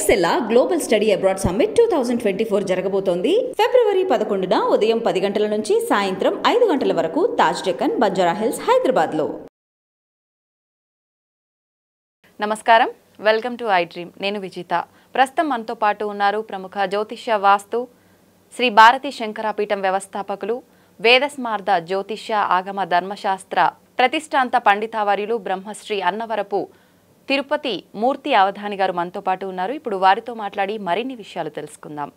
ఎక్సెల్లా global study abroad summit 2024 జరగబోతోంది. ఫిబ్రవరి 11న ఉదయం 10 గంటల నుంచి సాయంత్రం 5 గంటల వరకు తాజ్ డెక్కన్, బంజారా హిల్స్, హైదరాబాద్లో. నమస్కారం, వెల్కమ్ టు ఐ డ్రీమ్. నేను విజిత. ప్రస్తుతం మనతో పాటు ఉన్నారు ప్రముఖ జ్యోతిష్య వాస్తు శ్రీ భారతీ శంకరాపీఠం వ్యవస్థాపకులు, వేదస్మార్ద జ్యోతిష్య ఆగమ ధర్మశాస్త్ర ప్రతిష్టాంత పండితావర్యులు బ్రహ్మశ్రీ అన్నవరపు తిరుపతి మూర్తి అవధాని గారు మనతో పాటు ఉన్నారు. ఇప్పుడు వారితో మాట్లాడి మరిన్ని విషయాలు తెలుసుకుందాం.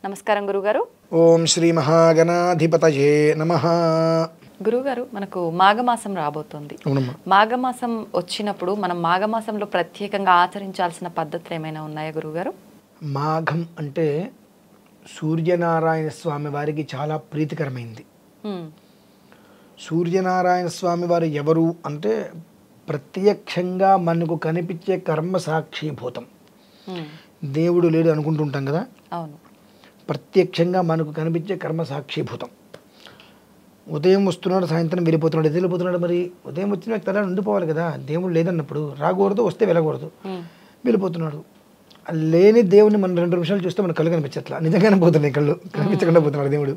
నమస్కారం గురుగారు. ఓం శ్రీ మహాగణాధిపతయే నమః. గురుగారు, మనకు మాఘమాసం రాబోతోంది. మాఘమాసం వచ్చినప్పుడు మనం మాఘమాసంలో ప్రత్యేకంగా ఆచరించాల్సిన పద్ధతులు ఏమైనా ఉన్నాయా గురుగారు? మాఘం అంటే సూర్యనారాయణ స్వామి వారికి చాలా ప్రీతికరమైంది. సూర్యనారాయణ స్వామి వారు ఎవరు అంటే ప్రత్యక్షంగా మనకు కనిపించే కర్మ సాక్షిభూతం. దేవుడు లేడు అనుకుంటుంటాం కదా, అవును. ప్రత్యక్షంగా మనకు కనిపించే కర్మ సాక్షిభూతం. ఉదయం వస్తున్నాడు, సాయంత్రం వెళ్ళిపోతున్నాడు. ఎది వెళ్ళిపోతున్నాడు? మరి ఉదయం వచ్చిన తల ఉండిపోవాలి కదా. దేవుడు లేదన్నప్పుడు రాకూడదు, వస్తే వెళ్ళకూడదు, వెళ్ళిపోతున్నాడు. లేని దేవుని మనం 2 నిమిషాలు చూస్తే మన కళ్ళు కనిపించట్లా, నిజంగానే పోతున్నాయి కళ్ళు, కనిపించకుండా పోతున్నాడు దేవుడు.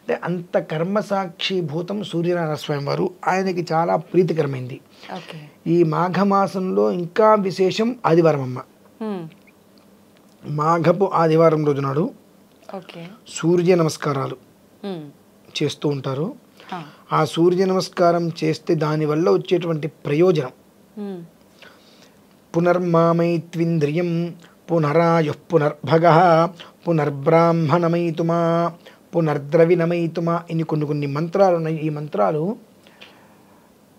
అంటే అంత కర్మసాక్షి భూతం సూర్యనారాయణ స్వామి వారు. ఆయనకి చాలా ప్రీతికరమైంది. ఈ మాఘమాసంలో ఇంకా విశేషం ఆదివారం అమ్మ. మాఘపు ఆదివారం రోజు నాడు సూర్య నమస్కారాలు చేస్తూ ఉంటారు. ఆ సూర్య నమస్కారం చేస్తే దానివల్ల వచ్చేటువంటి ప్రయోజనం, పునర్మామైత్వింద్రియం పునరాయు పునర్భగ పునర్బ్రాహ్మణమైతుమా పునర్ద్రవిణమైతుమా ఇని కొన్ని మంత్రాలు ఉన్నాయి. ఈ మంత్రాలు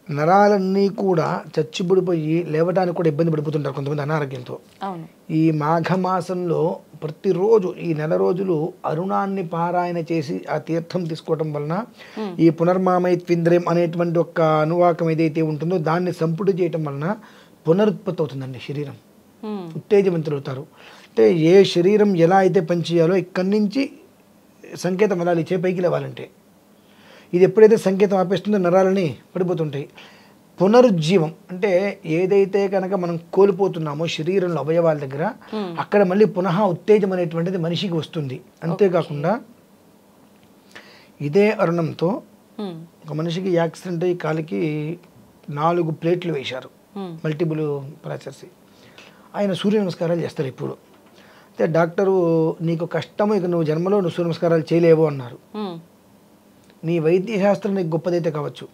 నరాలన్నీ కూడా చచ్చిబడిపోయి లేవడానికి కూడా ఇబ్బంది పడిపోతుంటారు కొంతమంది అనారోగ్యంతో. ఈ మాఘమాసంలో ప్రతిరోజు ఈ నెల రోజులు అరుణాన్ని పారాయణ చేసి ఆ తీర్థం తీసుకోవటం వలన ఈ పునర్మామైత్వింద్రియం అనేటువంటి ఒక అనువాకం ఏదైతే ఉంటుందో దాన్ని సంపుటి చేయటం వలన పునరుత్పత్తి అవుతుందండి. శరీరం ఉత్తేజవంతులు అవుతారు. అంటే ఏ శరీరం ఎలా అయితే పనిచేయాలో ఇక్కడి నుంచి సంకేతం వెళ్ళాలి, పైకి లేవాలంటే. ఇది ఎప్పుడైతే సంకేతం ఆపేస్తుందో నరాలని పడిపోతుంటాయి. పునరుజ్జీవం అంటే ఏదైతే కనుక మనం కోల్పోతున్నామో శరీరంలో అవయవాల దగ్గర, అక్కడ మళ్ళీ పునః ఉత్తేజం అనేటువంటిది మనిషికి వస్తుంది. అంతేకాకుండా ఇదే అరుణంతో ఒక మనిషికి యాక్సిడెంట్ అయ్యి కాలికి 4 ప్లేట్లు వేశారు, మల్టిపుల్ ఫ్రాక్చర్స్. ఆయన సూర్య నమస్కారాలు చేస్తారు ఇప్పుడు. అయితే డాక్టరు నీకు కష్టము, ఇక నువ్వు జన్మలో నువ్వు సూర్య నమస్కారాలు చేయలేవు అన్నారు. నీ వైద్యశాస్త్రం నీకు గొప్పదైతే కావచ్చు,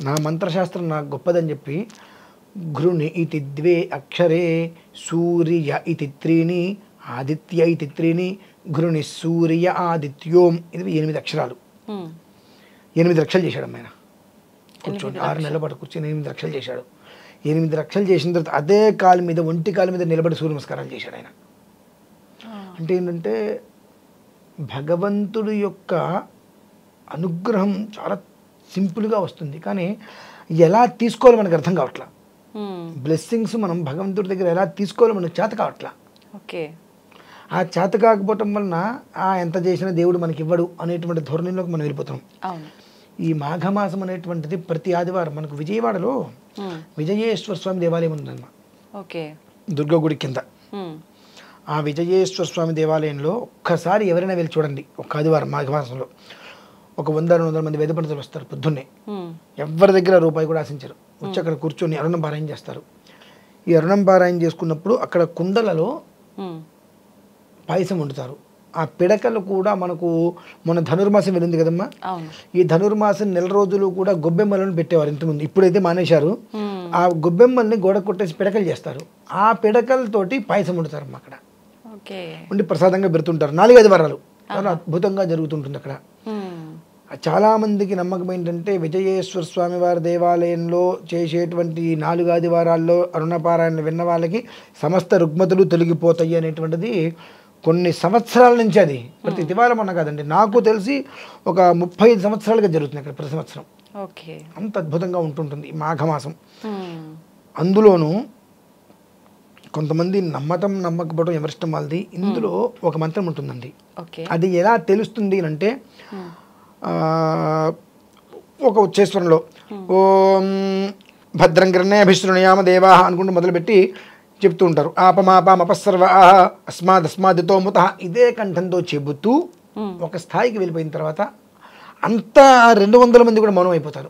నా మంత్రశాస్త్రం నాకు గొప్పదని చెప్పి ఘృణి ఇతి 2 అక్షరే సూర్య ఇతి 3 ఆదిత్య ఇతి 3 ఘృణి సూర్య ఆదిత్యోం, ఇది 8 అక్షరాలు. 8 రక్షలు చేశాడు అమ్మాయన. కూర్చోండి, 6 నెలల పాటు కూర్చొని 8 రక్షలు చేశాడు. 8 రక్షలు చేసిన తర్వాత అదే కాలు మీద, ఒంటి కాలు మీద నిలబడి సూర్య నమస్కారాలు చేశాడు ఆయన. అంటే ఏంటంటే భగవంతుడి యొక్క అనుగ్రహం చాలా సింపుల్గా వస్తుంది, కానీ ఎలా తీసుకోవాలో మనకు అర్థం కావట్లా. బ్లెస్సింగ్స్ మనం భగవంతుడి దగ్గర ఎలా తీసుకోవాలో మనకు చేత కావట్లా. ఆ చేత కాకపోవటం వలన ఎంత చేసినా దేవుడు మనకి ఇవ్వడు అనేటువంటి ధోరణిలోకి మనం వెళ్ళిపోతున్నాం. ఈ మాఘమాసం అనేటువంటిది ప్రతి ఆదివారం మనకు విజయవాడలో విజయేశ్వర స్వామి దేవాలయం ఉందన్నమా, దుర్గా గుడి కింద. ఆ విజయేశ్వర స్వామి దేవాలయంలో ఒక్కసారి ఎవరైనా వెళ్ళి చూడండి. ఒక ఆదివారం మాఘమాసంలో ఒక 100-200 మంది వేద పండితులు వస్తారు పొద్దున్నే. ఎవరి దగ్గర రూపాయి కూడా ఆశించరు. వచ్చి అక్కడ కూర్చొని అరుణం పారాయణ చేస్తారు. ఈ అరుణం పారాయణ చేసుకున్నప్పుడు అక్కడ కుండలలో పాయసం వండుతారు. ఆ పిడకలు కూడా మనకు మొన్న ధనుర్మాసం వెళ్ళింది కదమ్మా, ఈ ధనుర్మాసం నెల రోజులు కూడా గొబ్బెమ్మలను పెట్టేవారు ఇంతకుముందు. ఇప్పుడైతే మానేశారు. ఆ గొబ్బెమ్మల్ని గోడ కొట్టేసి పిడకలు చేస్తారు. ఆ పిడకలతోటి పాయసం వండుతారమ్మా అక్కడ. ఉండి ప్రసాదంగా పెడుతుంటారు 4 ఆదివారాలు. చాలా అద్భుతంగా జరుగుతుంటుంది అక్కడ. చాలా మందికి నమ్మకం ఏంటంటే విజయేశ్వర స్వామి వారి దేవాలయంలో చేసేటువంటి 4 ఆదివారాల్లో అరుణపారాయణ విన్న వాళ్ళకి సమస్త రుగ్మతులు తొలగిపోతాయి అనేటువంటిది కొన్ని సంవత్సరాల నుంచి, అది ప్రతి దివారం అన్న కాదండి, నాకు తెలిసి ఒక 35 సంవత్సరాలుగా జరుగుతుంది అక్కడ ప్రతి సంవత్సరం. అంత అద్భుతంగా ఉంటుంటుంది ఈ మాఘమాసం. అందులోనూ కొంతమంది నమ్మకపోవడం ఎవరిష్టం వాళ్ళది. ఇందులో ఒక మంత్రం ఉంటుందండి. అది ఎలా తెలుస్తుంది అంటే ఒక ఉచ్చేశ్వరంలో ఓం భద్రం కర్ణే అభిశృణయామ దేవా అనుకుంటూ మొదలుపెట్టి చెప్తూ ఉంటారు. ఆపమాపమపస్సర్వ అస్మాదస్మాదితో ముత, ఇదే కంఠంతో చెబుతూ ఒక స్థాయికి వెళ్ళిపోయిన తర్వాత అంతా 200 మంది కూడా మౌనం అయిపోతారు.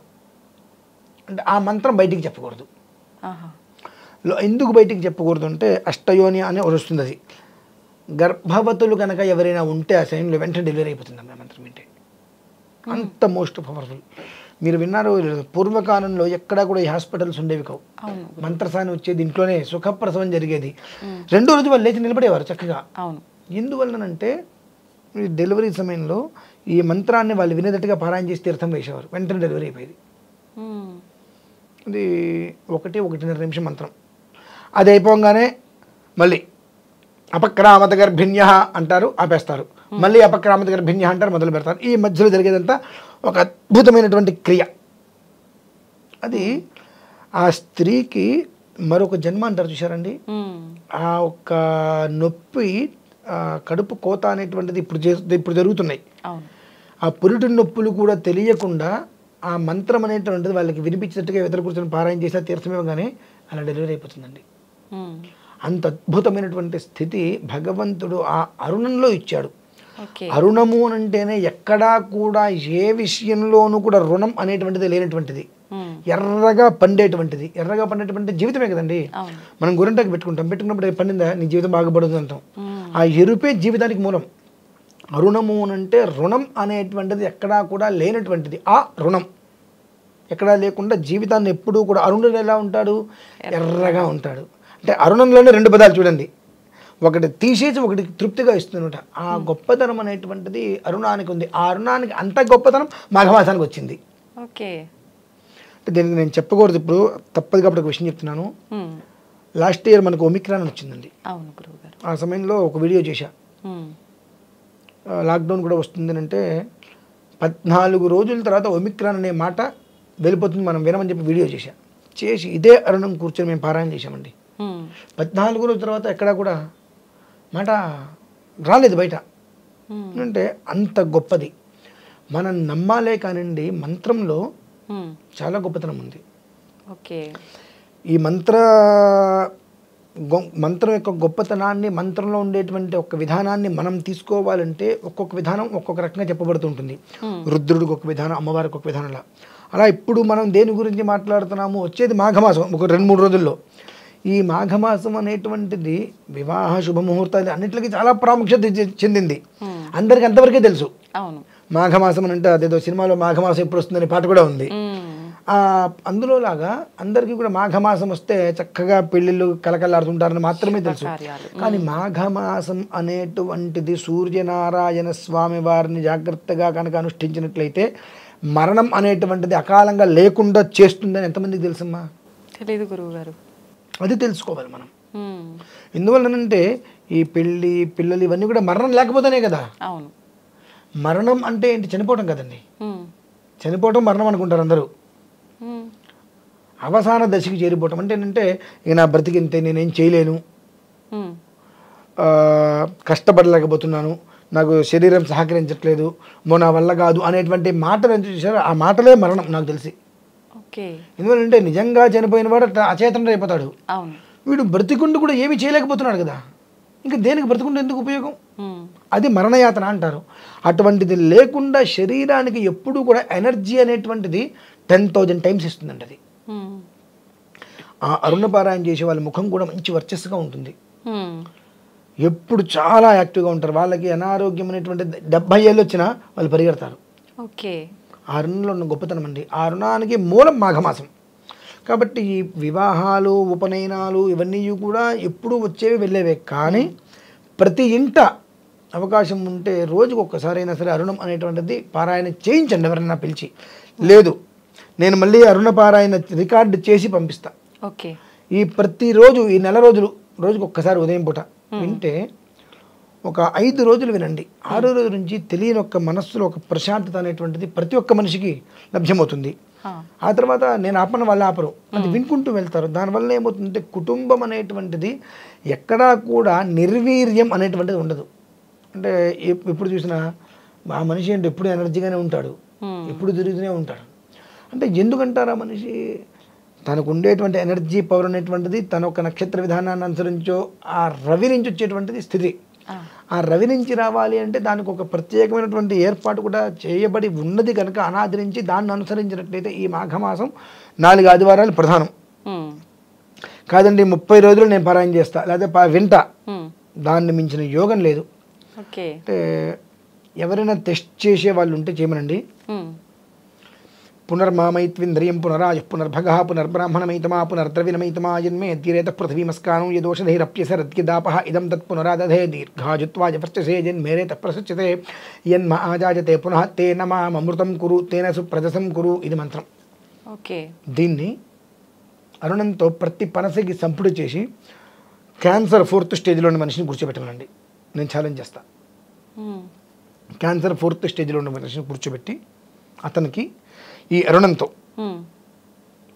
అంటే ఆ మంత్రం బయటికి చెప్పకూడదు. ఎందుకు బయటికి చెప్పకూడదు అంటే అష్టయోని అని వస్తుంది. అది గర్భవతులు కనుక ఎవరైనా ఉంటే ఆ సమయంలో వెంటనే డెలివరీ అయిపోతుంది ఆ మంత్రం వింటే. అంత మోస్ట్ పవర్ఫుల్. మీరు విన్నారు, పూర్వకాలంలో ఎక్కడా కూడా ఈ హాస్పిటల్స్ ఉండేవి కావు. మంత్రసాని వచ్చేది, ఇంట్లోనే సుఖప్రసవం జరిగేది. 2వ రోజు వాళ్ళు లేచి నిలబడేవారు చక్కగా. ఎందువల్లనంటే ఈ డెలివరీ సమయంలో ఈ మంత్రాన్ని వాళ్ళు వినేటట్టుగా పారాయణ చేసి తీర్థం వేసేవారు, వెంటనే డెలివరీ అయిపోయేది. అది 1-1.5 నిమిషం మంత్రం. అది అయిపోగానే మళ్ళీ అపక్రామత గర్భిణ్య అంటారు, ఆపేస్తారు. మళ్ళీ అపక్రామత గర్భిణ్య అంటారు, మొదలు పెడతారు. ఈ మధ్యలో జరిగేదంతా ఒక అద్భుతమైనటువంటి క్రియ. అది ఆ స్త్రీకి మరొక జన్మ అంటారు చూసారండి. ఆ ఒక్క నొప్పి, కడుపు కోత అనేటువంటిది ఇప్పుడు జరుగుతున్నాయి. ఆ పురిటి నొప్పులు కూడా తెలియకుండా ఆ మంత్రం అనేటువంటిది వాళ్ళకి వినిపించేటట్టుగా ఎదురు కూర్చొని పారాయణ చేసిన తీర్థమేమగానే అలా డెలివరీ అయిపోతుందండి. అంత అద్భుతమైనటువంటి స్థితి భగవంతుడు ఆ అరుణంలో ఇచ్చాడు. అరుణము అంటేనే ఎక్కడా కూడా ఏ విషయంలోనూ కూడా రుణం అనేటువంటిది లేనటువంటిది, ఎర్రగా పండేటువంటిది. ఎర్రగా పండేటువంటి జీవితమే కదండి. మనం గోరింటాకు పెట్టుకున్నప్పుడు పండిందా నీ జీవితం బాగుపడుతుంది అంటాం. ఆ ఎరుపే జీవితానికి మూలం. అరుణము అంటే రుణం అనేటువంటిది ఎక్కడా కూడా లేనటువంటిది. ఆ రుణం ఎక్కడా లేకుండా జీవితాన్ని ఎప్పుడూ కూడా, అరుణుడు ఎలా ఉంటాడు, ఎర్రగా ఉంటాడు. అంటే అరుణంలోనే 2 పదాలు చూడండి, ఒకటి తీసేసి ఒకటి తృప్తిగా ఇస్తుందన్నమాట. ఆ గొప్పతనం అనేటువంటిది అరుణానికి ఉంది. ఆ అరుణానికి అంత గొప్పతనం మాఘమాసానికి వచ్చింది. ఓకే, దీనికి నేను చెప్పకూడదు ఇప్పుడు, తప్పదు కాబట్టి ఒక విషయం చెప్తున్నాను. లాస్ట్ ఇయర్ మనకు ఒమిక్రాన్ వచ్చిందండి. ఆ సమయంలో ఒక వీడియో చేశా, లాక్డౌన్ కూడా వస్తుంది అంటే 14 రోజుల తర్వాత ఒమిక్రాన్ అనే మాట వెళ్ళిపోతుంది, మనం వినమని చెప్పి వీడియో చేసి ఇదే అరుణం కూర్చొని మేము పారాయణ చేశామండి. 14 రోజుల తర్వాత ఎక్కడా కూడా మాట రాలేదు బయట. అంటే అంత గొప్పది. మనం నమ్మాలే కానివ్వండి, మంత్రంలో చాలా గొప్పతనం ఉంది. ఓకే, ఈ మంత్రం యొక్క గొప్పతనాన్ని, మంత్రంలో ఉండేటువంటి ఒక విధానాన్ని మనం తీసుకోవాలంటే ఒక్కొక్క విధానం ఒక్కొక్క రకంగా చెప్పబడుతుంటుంది. రుద్రుడికి ఒక విధానం, అమ్మవారికి ఒక విధానంలా. అలా ఇప్పుడు మనం దేని గురించి మాట్లాడుతున్నాము, వచ్చేది మాఘమాసం ఒక 2-3 రోజుల్లో. ఈ మాఘమాసం అనేటువంటిది వివాహ శుభముహూర్తాలు అన్నింటికి చాలా ప్రాముఖ్యత చెందింది. అందరికి అంతవరకే తెలుసు. మాఘమాసం అని అంటే అదేదో సినిమాలో మాఘమాసం ఎప్పుడు వస్తుందని పాట కూడా ఉంది. అందులో లాగా అందరికీ కూడా మాఘమాసం వస్తే చక్కగా పెళ్ళిళ్ళు కలకలాడుతుంటారని మాత్రమే తెలుసు. కానీ మాఘమాసం అనేటువంటిది సూర్యనారాయణ స్వామి వారిని జాగ్రత్తగా కనుక అనుష్ఠించినట్లయితే మరణం అనేటువంటిది అకాలంగా లేకుండా చేస్తుందని ఎంతమందికి తెలుసమ్మా? తెలియదు గురువుగారు. అది తెలుసుకోవాలి మనం. ఎందువల్లనంటే ఈ పిల్లలు ఇవన్నీ కూడా మరణం లేకపోతేనే కదా. అవును, మరణం అంటే ఏంటి? చనిపోవటం కదండి. చనిపోవటం మరణం అనుకుంటారు అందరూ. అవసాన దశకి చేరిపోవటం అంటే ఏంటంటే ఇక నా బ్రతికింతే, నేనేం చేయలేను, కష్టపడలేకపోతున్నాను, నాకు శరీరం సహకరించట్లేదు, నా వల్ల కాదు అనేటువంటి మాటలు చూసారు. ఆ మాటలే మరణం నాకు తెలిసి. ఎందుకంటే నిజంగా చనిపోయిన వాడు అచేతనుడు అయిపోతాడు. వీడు బ్రతికుండు కూడా ఏమీ చేయలేకపోతున్నాడు కదా, ఇంకా దేనికి బ్రతికుండు ఎందుకు ఉపయోగం? అది మరణయాతన అంటారు. అటువంటిది లేకుండా శరీరానికి ఎప్పుడూ కూడా ఎనర్జీ అనేటువంటిది 10,000 టైమ్స్ ఇస్తుందండి. అది ఆ అరుణపారాయణ చేసే వాళ్ళ ముఖం కూడా మంచి వర్చస్సుగా ఉంటుంది. ఎప్పుడు చాలా యాక్టివ్గా ఉంటారు. వాళ్ళకి అనారోగ్యం అనేటువంటి 70 ఏళ్ళు వచ్చినా వాళ్ళు పరిగెడతారు. ఆ అరుణంలో ఉన్న గొప్పతనం అండి. ఆ అరుణానికి మూలం మాఘమాసం. కాబట్టి ఈ వివాహాలు, ఉపనయనాలు ఇవన్నీ కూడా ఎప్పుడూ వచ్చేవి వెళ్ళేవే. కానీ ప్రతి ఇంట అవకాశం ఉంటే రోజుకు ఒక్కసారైనా సరే అరుణం అనేటువంటిది పారాయణ చేయించండి ఎవరైనా పిలిచి. లేదు నేను మళ్ళీ అరుణ పారాయణ రికార్డు చేసి పంపిస్తా. ఈ ప్రతిరోజు ఈ నెల రోజులు రోజుకు ఒక్కసారి ఉదయం పూట వింటే ఒక 5 రోజులు వినండి. 6వ రోజు నుంచి తెలియని ఒక మనస్సులో ఒక ప్రశాంతత అనేటువంటిది ప్రతి ఒక్క మనిషికి లభ్యమవుతుంది. ఆ తర్వాత నేను ఆపన వాళ్ళు ఆపరు, అది వినుకుంటూ వెళ్తారు. దానివల్ల ఏమవుతుందంటే కుటుంబం అనేటువంటిది ఎక్కడా కూడా నిర్వీర్యం అనేటువంటిది ఉండదు. అంటే ఎప్పుడు చూసినా ఆ మనిషి అంటే ఎప్పుడు ఎనర్జీగానే ఉంటాడు, ఎప్పుడు తిరుగుతూనే ఉంటాడు. అంటే ఎందుకంటారు ఆ మనిషి తనకు ఉండేటువంటి ఎనర్జీ పవర్ అనేటువంటిది తన ఒక నక్షత్ర విధానాన్ని అనుసరించో ఆ రవి నుంచి వచ్చేటువంటిది స్థితి. ఆ రవి నుంచి రావాలి అంటే దానికి ఒక ప్రత్యేకమైనటువంటి ఏర్పాటు కూడా చేయబడి ఉన్నది కనుక అనాది నుంచి దాన్ని అనుసరించినట్లయితే ఈ మాఘమాసం 4 ఆదివారాలు ప్రధానం కాదండి. 30 రోజులు నేను పారాయణ చేస్తా లేదా వింటా, దాన్ని మించిన యోగం లేదు. అంటే ఎవరైనా టెస్ట్ చేసే వాళ్ళు ఉంటే చేయమనండి. పునర్మామైత్వింద్రియం పునరాయు పునర్భగ పునర్బ్రాహ్మణమైతమా పునర్ద్రవిణమైతమా జన్మే తీరేత పృథివీమస్కానం యదోషధైరప్యసరద్గిదాప ఇదం తత్ పునరాదధే దీర్ఘాజుత్వాయ వర్చసే జన్మేరేత ప్రసచ్యతే యన్మ ఆజాజతే పునః తేన మామృతం కురు తేన సుప్రజసం కురు. ఇది మంత్రం. దీన్ని అరుణంతో ప్రతి పనసకి సంపుడు చేసి క్యాన్సర్ 4th స్టేజ్లోని మనిషిని కూర్చోబెట్టాలండి. నేను ఛాలెంజ్ చేస్తా. క్యాన్సర్ 4th స్టేజ్లో ఉన్న మనిషిని కూర్చోబెట్టి అతనికి ఈ అరుణంతో,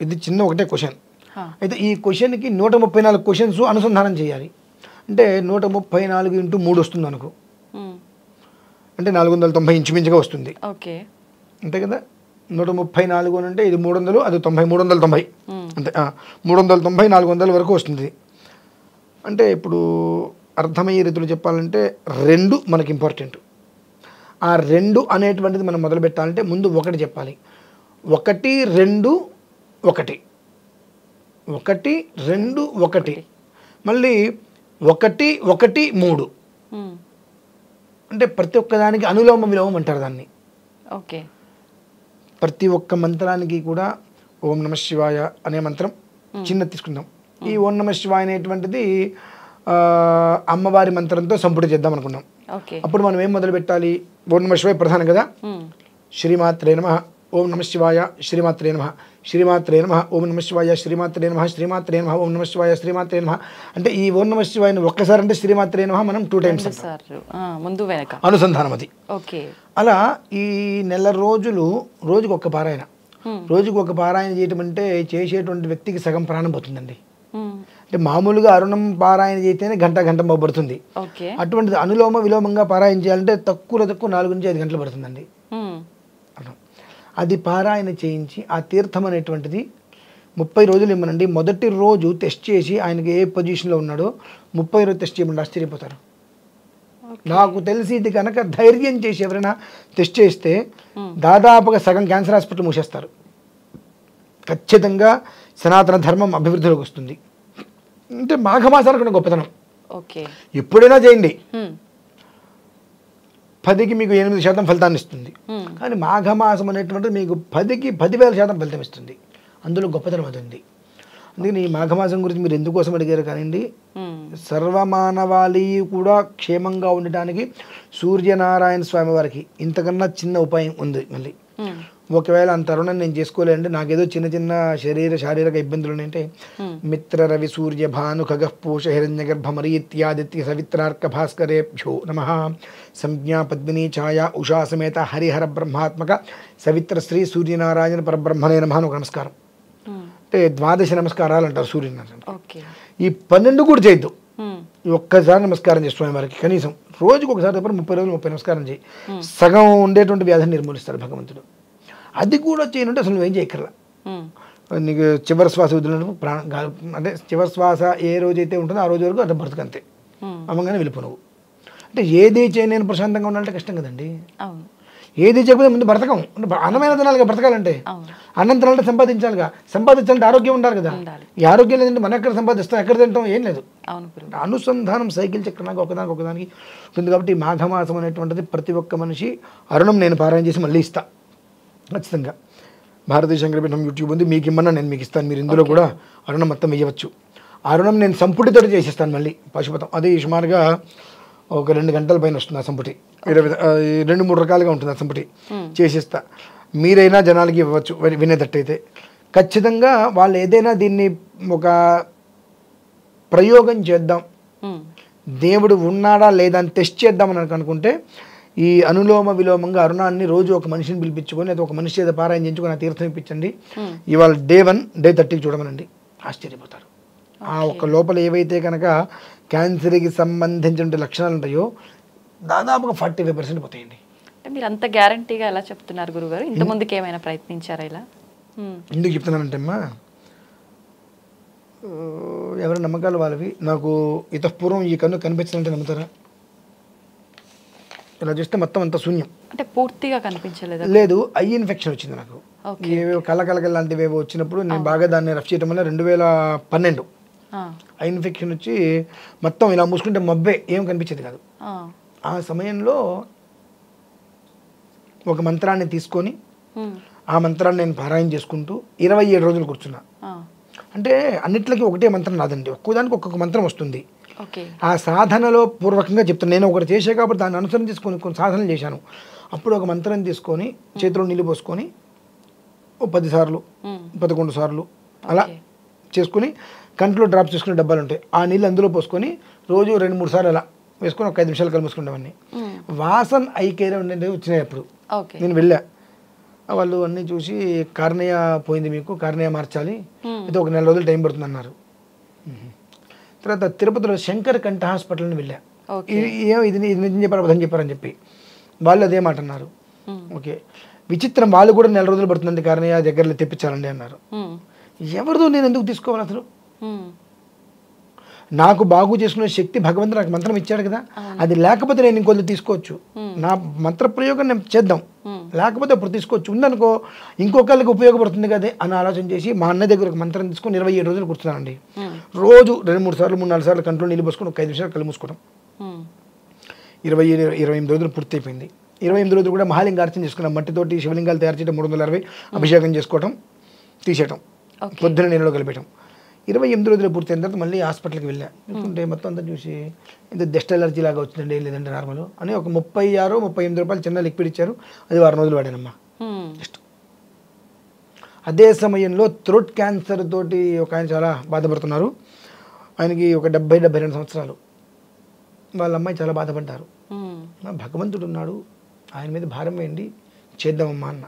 ఇది చిన్న ఒకటే క్వశ్చన్ అయితే ఈ క్వశ్చన్కి 134 క్వశ్చన్స్ అనుసంధానం చేయాలి. అంటే 134 × 3 వస్తుంది అనుకో, అంటే 490 ఇంచుమించుగా వస్తుంది అంతే కదా. 134 అంటే ఇది 300, అది 390 అంతే. 390 400 వరకు వస్తుంది. అంటే ఇప్పుడు అర్థమయ్యే రీతిలో చెప్పాలంటే 2 మనకి ఇంపార్టెంట్. ఆ 2 అనేటువంటిది మనం మొదలు పెట్టాలంటే ముందు 1 చెప్పాలి. 1 2 1 1 2 1 మళ్ళీ 1 1 3 అంటే ప్రతి ఒక్కదానికి అనులోమ విలోమం అంటారు దాన్ని. ప్రతి ఒక్క మంత్రానికి కూడా ఓం నమ శివాయ అనే మంత్రం చిన్నది తీసుకుందాం. ఈ ఓం నమ శివాయ అనేటువంటిది అమ్మవారి మంత్రంతో సంపుటి చేద్దాం అనుకున్నాం. అప్పుడు మనం ఏం మొదలు పెట్టాలి? ఓం నమ శివాయ ప్రధానం కదా. శ్రీమాత్రే నమః ఓం నమ శివాయ శ్రీమాత్రే నమః శ్రీమాత్రే నమః ఓం నమ శివాయ శ్రీమాత్రే నమః శ్రీమాత్రే నమః ఓం నమ శివాయ శ్రీమాత్రే నమః. అంటే ఈ ఓం నమ శివాయని ఒక్కసారి అంటే శ్రీమాత్రే నమః మనం 2 టైమ్స్ అనుసంధానం అది. అలా ఈ నెల రోజులు రోజుకు ఒక పారాయణ, రోజుకు ఒక పారాయణ చేయటం అంటే చేసేటువంటి వ్యక్తికి సగం ప్రాణం పోతుందండి. అంటే మామూలుగా అరుణం పారాయణ చేస్తేనే గంట పడుతుంది. అటువంటిది అనులోమ విలోమంగా పారాయణ చేయాలంటే తక్కువ 4 నుంచి 5 గంటలు పడుతుందండి. అది పారాయణ చేయించి ఆ తీర్థం అనేటువంటిది 30 రోజులు ఇమ్మనండి. మొదటి రోజు టెస్ట్ చేసి ఆయనకి ఏ పొజిషన్లో ఉన్నాడో 30 రోజు టెస్ట్ చేయమండి, ఆశ్చర్యపోతారు. నాకు తెలిసి ఇది కనుక ధైర్యం చేసి ఎవరైనా టెస్ట్ చేస్తే దాదాపుగా సగం క్యాన్సర్ హాస్పిటల్ మూసేస్తారు. ఖచ్చితంగా సనాతన ధర్మం అభివృద్ధిలోకి వస్తుంది. అంటే మాఘమాసానికి ఉన్న గొప్పతనం. ఎప్పుడైనా చేయండి, 10కి మీకు 8% ఫలితాన్ని ఇస్తుంది. కానీ మాఘమాసం అనేటువంటిది మీకు 10కి 10,000% ఫలితం ఇస్తుంది. అందులో గొప్పతనం అది ఉంది. అందుకని ఈ మాఘమాసం గురించి మీరు ఎందుకోసం అడిగారు కానివ్వండి, సర్వమానవాళి కూడా క్షేమంగా ఉండటానికి సూర్యనారాయణ స్వామి వారికి ఇంతకన్నా చిన్న ఉపాయం ఉంది. మళ్ళీ ఒకవేళ అంత అరుణం నేను చేసుకోలేండి, నాకేదో చిన్న శారీరక ఇబ్బందులు ఉన్నాయంటే మిత్ర రవి సూర్య భాను ఖగః పూష హిరణ్య గర్భ మరీత్యాదిత్య సవిత్రార్క భాస్కరేభ్యో నమః. సంజ్ఞా పద్మిని ఛాయ ఉషా సమేత హరిహర బ్రహ్మాత్మక సవిత్ర శ్రీ సూర్యనారాయణ పరబ్రహ్మణే నమః అని ఒక నమస్కారం. అంటే 12 నమస్కారాలు అంటారు సూర్యనారాయణ. ఈ 12 కూడా చేయొద్దు, ఒక్కసారి నమస్కారం చేస్తున్నాం వారికి. కనీసం రోజుకు ఒకసారి తప్ప 30 రోజులు 30 నమస్కారం చేయి. సగం ఉండేటువంటి వ్యాధిని నిర్మూలిస్తాడు భగవంతుడు. అది కూడా చేయనుంటే అసలు నువ్వేం చేయక్కర్లా. నీకు చివరి శ్వాస వదిలినప్పుడు అంటే చివరి శ్వాస ఏ రోజైతే ఉంటుందో ఆ రోజు వరకు అట్లా బ్రతకంతే, అమ్మగానే వెళ్ళిపో నువ్వు. అంటే ఏది చేయని ప్రశాంతంగా ఉండాలంటే కష్టం కదండి. ఏది చేయకపోతే ముందు బ్రతకం. అన్నమైన తినాలిగా బ్రతకాలంటే, అన్నం తినాలంటే సంపాదించాలంటే ఆరోగ్యం ఉండాలి కదా. ఈ ఆరోగ్యం లేదంటే మనం ఎక్కడ సంపాదిస్తాం, ఎక్కడ తింటాం, ఏం లేదు. అనుసంధానం సైకిల్ చక్రంగా ఒకదానికి ఉంటుంది. కాబట్టి ఈ మాఘమాసం అనేటువంటిది ప్రతి ఒక్క మనిషి అరుణం నేను పారాయణ చేసి మళ్ళీ ఇస్తా ఖచ్చితంగా. భారతీయ శంకరపీఠం యూట్యూబ్ ఉంది, మీకు ఇమ్మన్నా నేను మీకు ఇస్తాను. మీరు ఇందులో కూడా అరుణం మొత్తం వేయవచ్చు. అరుణం నేను సంపుటితో చేసిస్తాను మళ్ళీ పాశుపతం. అది సుమారుగా ఒక 2 గంటల పైన వస్తుంది ఆ సంపుటి. 2-3 రకాలుగా ఉంటుంది ఆ సంపుటి, చేసిస్తా. మీరైనా జనాలకి ఇవ్వచ్చు వినేటట్టయితే. ఖచ్చితంగా వాళ్ళు ఏదైనా దీన్ని ఒక ప్రయోగం చేద్దాం, దేవుడు ఉన్నాడా లేదా అని టెస్ట్ చేద్దామని అనుకుంటే ఈ అనులోమ విలోమంగా అరుణాన్ని రోజు ఒక మనిషిని పిలిపించుకొని లేదా ఒక మనిషి ఏదో పారాయణ చేయించుకొని ఆ తీర్థం ఇప్పించండి. ఇవాళ Day 1 Day 30 చూడమనండి, ఆశ్చర్యపోతారు. ఆ ఒక్క లోపల ఏవైతే కనుక క్యాన్సర్కి సంబంధించిన లక్షణాలు ఉంటాయో దాదాపుగా 45% పోతాయండి. అంటే మీరు అంత గ్యారంటీగా ఎలా చెప్తున్నారు గురుగారు? ఇంత ముందుకు ఏమైనా ప్రయత్నించారా ఇలా? ఎందుకు చెప్తున్నానంటే అమ్మా, ఎవరి నమ్మకాలు వాళ్ళవి. నాకు ఇతపూర్వం ఈ కన్ను కనిపించాలంటే నమ్ముతారా? ఇలా చూస్తే మొత్తం అంతా శూన్యం. అంటే పూర్తిగా కనిపించలేదు? లేదు, ఐ ఇన్ఫెక్షన్ వచ్చింది నాకు. ఏవేవో కళ్ళ లాంటివి ఏవో వచ్చినప్పుడు నేను బాగా దాన్ని రఫ్ చేయడం వల్ల 2012 ఐ ఇన్ఫెక్షన్ వచ్చి మొత్తం ఇలా మూసుకుంటే మబ్బే, ఏం కనిపించేది కాదు. ఆ సమయంలో ఒక మంత్రాన్ని తీసుకొని ఆ మంత్రాన్ని నేను పారాయణ చేసుకుంటూ 27 రోజులు కూర్చున్నా. అంటే అన్నిట్లకి ఒకటే మంత్రం రాదండి, ఒక్కోదానికి ఒక్కొక్క మంత్రం వస్తుంది. ఆ సాధనలో పూర్వకంగా చెప్తాను. నేను ఒకటి చేసే కాబట్టి దాన్ని అనుసరించి కొన్ని సాధనలు చేశాను. అప్పుడు ఒక మంత్రం తీసుకొని చేతిలో నీళ్ళు పోసుకొని 10 సార్లు 11 సార్లు అలా చేసుకుని కంట్లో డ్రాప్ చేసుకునే డబ్బాలు ఉంటాయి, ఆ నీళ్ళు అందులో పోసుకొని రోజు 2-3 సార్లు అలా వేసుకొని ఒక 5 నిమిషాలు కలిపేసుకునేవన్నీ. వాసన్ ఐ కేర్ ఉండేవి వచ్చినాయి. అప్పుడు నేను వెళ్ళా, వాళ్ళు అన్నీ చూసి కార్నియా పోయింది, మీకు కార్నియా మార్చాలి, అయితే ఒక 4 రోజులు టైం పడుతుంది అన్నారు. తర్వాత తిరుపతిలో శంకర్ కంఠ హాస్పిటల్ని వెళ్ళా. ఇది నిజం చెప్పారు అబద్ధం చెప్పారని చెప్పి వాళ్ళు అదే మాట అన్నారు. ఓకే, విచిత్రం, వాళ్ళు కూడా 4 రోజులు పడుతుందండి కార్నియా దగ్గరలో తెప్పించాలండి అన్నారు. ఎవరిదో నేను ఎందుకు తీసుకోవాలి అసలు? నాకు బాగు చేసుకునే శక్తి భగవంతుడు నాకు మంత్రం ఇచ్చాడు కదా, అది లేకపోతే నేను ఇంకొంత తీసుకోవచ్చు. నా మంత్ర ప్రయోగం నేను చేద్దాం, లేకపోతే అప్పుడు తీసుకోవచ్చు. ఉందనుకో ఇంకొకరికి ఉపయోగపడుతుంది కదా అని ఆలోచన చేసి మా అన్న దగ్గర ఒక మంత్రం తీసుకొని 27 రోజులు కూర్చున్నానండి. రోజు 2-3 సార్లు 3-4 సార్లు కంట్లో నీళ్ళు పోసుకొని ఒక 5 నిమిషాలు కళ్ళు మూసుకోవడం. 28 రోజులు పూర్తి అయిపోయింది. 28 రోజులు కూడా మహాలింగార్చన చేసుకున్నాం. మట్టితోటి శివలింగాలు తయారు చేయడం, 360 అభిషేకం చేసుకోవడం, తీసేయటం, పొద్దున నీళ్ళలో కలిపేయటం. 28 రోజులు పూర్తయిన తర్వాత మళ్ళీ హాస్పిటల్కి వెళ్ళా. చూస్తుంటే మొత్తం అంతా చూసి ఇది డస్ట్ ఎలర్జీ లాగా వచ్చిందండి, లేదంటే నార్మల్ అని ఒక 36-38 రూపాయలు చిన్న లిక్విడ్ ఇచ్చారు. అది 6 రోజులు వాడానమ్మా. జస్ట్ అదే సమయంలో థ్రోట్ క్యాన్సర్ తోటి ఒక ఆయన చాలా బాధపడుతున్నారు. ఆయనకి ఒక 70-72 సంవత్సరాలు. వాళ్ళ అమ్మాయి చాలా బాధపడ్డారు. భగవంతుడు ఉన్నాడు, ఆయన మీద భారం వేయండి, చేద్దామమ్మా అన్న.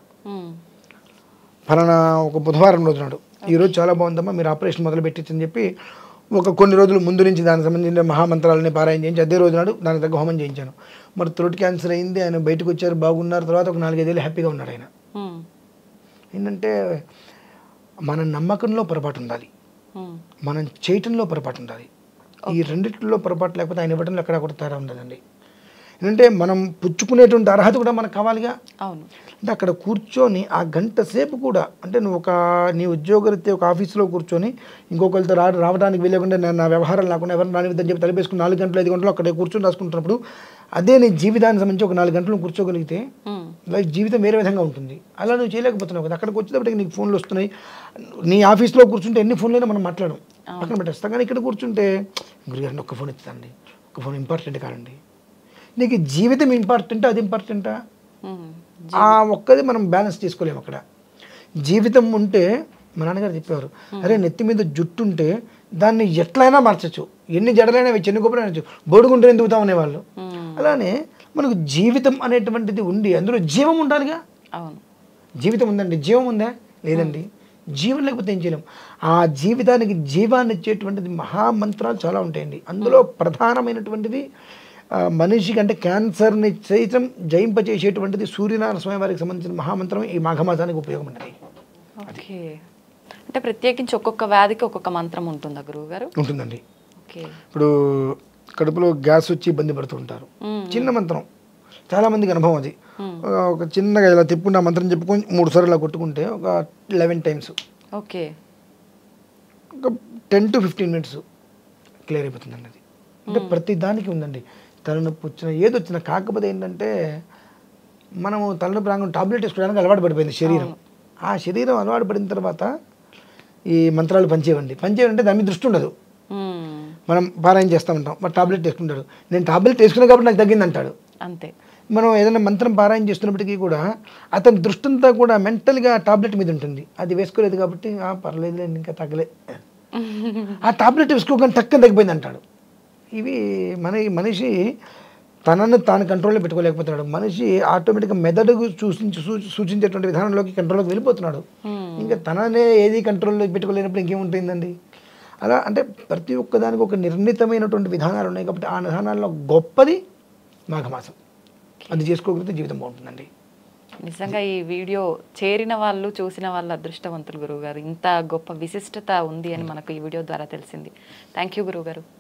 ఫలానా ఒక బుధవారం రోజు నాడు, ఈరోజు చాలా బాగుందమ్మా, మీరు ఆపరేషన్ మొదలు పెట్టించని చెప్పి కొన్ని రోజులు ముందు నుంచి దానికి సంబంధించిన మహామంత్రాలని పారాయణ చేయించి అదే రోజు నాడు దానికి తగ్గ హోమం చేయించాను. మరి థ్రోట్ క్యాన్సర్ అయింది, ఆయన బయటకు వచ్చారు, బాగున్నారు. తర్వాత ఒక 4-5 ఏళ్ళు హ్యాపీగా ఉన్నాడు ఆయన. ఏంటంటే మన నమ్మకంలో పొరపాటు ఉండాలి, మనం చేయటంలో పొరపాటు ఉండాలి. ఈ రెండిట్లో పొరపాటు లేకపోతే ఆయన ఇవ్వడంలో ఎక్కడ కూడా తేడా ఉండదండి. ఏంటంటే మనం పుచ్చుకునేటువంటి అర్హత కూడా మనకు కావాలిగా. అవును. అంటే అక్కడ కూర్చొని ఆ గంట సేపు కూడా, అంటే నువ్వు నీ ఉద్యోగరీత్యా ఒక ఆఫీస్లో కూర్చొని ఇంకొకరితో రావడానికి వెళ్ళకుండా నా వ్యవహారం లేకుండా ఎవరిని రానివ్వద్దని చెప్పి తలపేసుకుని 4 గంటలు 5 గంటలు అక్కడ కూర్చొని రాసుకుంటున్నప్పుడు అదే నీ జీవితానికి సంబంధించి ఒక 4 గంటలు కూర్చోగలిగితే లైఫ్ జీవితం వేరే విధంగా ఉంటుంది. అలా నువ్వు చేయలేకపోతున్నావు కదా. అక్కడికి వచ్చేటప్పటికి నీకు ఫోన్లు వస్తున్నాయి. నీ ఆఫీస్లో కూర్చుంటే ఎన్ని ఫోన్లైనా మనం మాట్లాడడం పక్కన పెట్టేస్తాం. కానీ ఇక్కడ కూర్చుంటే గురుగారిని ఒక్క ఫోన్ ఇస్తానండి, ఒక్క ఫోన్ ఇంపార్టెంట్ కాదండి. నీకు జీవితం ఇంపార్టెంటా అది ఇంపార్టెంటా? ఆ ఒక్కది మనం బ్యాలెన్స్ చేసుకోలేము. అక్కడ జీవితం ఉంటే మా నాన్నగారు చెప్పేవారు, అరే నెత్తి మీద జుట్టు ఉంటే దాన్ని ఎట్లయినా మార్చచ్చు, ఎన్ని జడలైనా చెన్ని గొప్ప బొడుగుంటే ఎందుకుతాం అనేవాళ్ళు. అలానే మనకు జీవితం అనేటువంటిది ఉండి అందులో జీవం ఉండాలిగా. జీవితం ఉందండి, జీవం ఉందా? లేదండి. జీవం లేకపోతే ఏం చేయలేం. ఆ జీవితానికి జీవాన్ని ఇచ్చేటువంటిది మహామంత్రాలు చాలా ఉంటాయండి. అందులో ప్రధానమైనటువంటిది మనిషికి అంటే క్యాన్సర్ని సైతం జయింపచేసేటువంటిది సూర్యనారాయణ స్వామి వారికి సంబంధించిన మహామంత్రం ఈ మాఘమాసానికి ఉపయోగపడింది. ఓకే, అంటే ప్రత్యేకించి ఒక్కొక్క వ్యాధికి ఒక్కొక్క మంత్రం ఉంటుందా గురువుగారు? ఉంటుందండి. ఇప్పుడు కడుపులో గ్యాస్ వచ్చి ఇబ్బంది పడుతూ ఉంటారు, చిన్న మంత్రం, చాలా మందికి అనుభవం అది. ఒక చిన్నగా ఇలా తిప్పుకున్న మంత్రం చెప్పుకొని 3 సార్లు ఇలా కొట్టుకుంటే ఒక 11 టైమ్స్, ఓకే, ఒక 10 to 15 minutes క్లియర్ అయిపోతుందండి. అది అంటే ప్రతి దానికి ఉందండి. తలనొప్పి వచ్చినా ఏది వచ్చినా, కాకపోతే ఏంటంటే మనము తలనొప్పి రాగానే టాబ్లెట్ వేసుకోవడానికి అలవాటు పడిపోయింది శరీరం. ఆ శరీరం అలవాటు పడిన తర్వాత ఈ మంత్రాలు పనిచేయండి దాని మీద దృష్టి ఉండదు. మనం పారాయణ చేస్తూ ఉంటాం, మరి టాబ్లెట్ వేసుకుంటాడు, నేను టాబ్లెట్ వేసుకున్నా కాబట్టి నాకు తగ్గింది అంటాడు. అంతే. మనం ఏదైనా మంత్రం పారాయణ చేస్తున్నప్పటికీ కూడా అతని దృష్టి అంతా కూడా మెంటల్గా టాబ్లెట్ మీద ఉంటుంది. అది వేసుకోలేదు కాబట్టి పర్లేదు ఇంకా తగ్గలే, ఆ టాబ్లెట్ వేసుకోగానే తక్కువ తగ్గిపోయింది అంటాడు. ఇవి మనిషి తనను తాను కంట్రోల్లో పెట్టుకోలేకపోతున్నాడు. మనిషి ఆటోమేటిక్గా మెదడుకు సూచించేటువంటి విధానంలోకి కంట్రోల్లోకి వెళ్ళిపోతున్నాడు. ఇంకా తననే ఏది కంట్రోల్లో పెట్టుకోలేనప్పుడు ఇంకేముంటుందండి. అలా అంటే ప్రతి ఒక్కదానికి ఒక నిర్ణీతమైనటువంటి విధానాలు ఉన్నాయి కాబట్టి ఆ విధానాల్లో గొప్పది మాఘమాసం. అది చేసుకోగలిగితే జీవితం బాగుంటుందండి. నిజంగా ఈ వీడియో చేరిన వాళ్ళు చూసిన వాళ్ళు అదృష్టవంతులు గురువుగారు. ఇంత గొప్ప విశిష్టత ఉంది అని మనకు ఈ వీడియో ద్వారా తెలిసింది. థ్యాంక్ యూ గురువుగారు.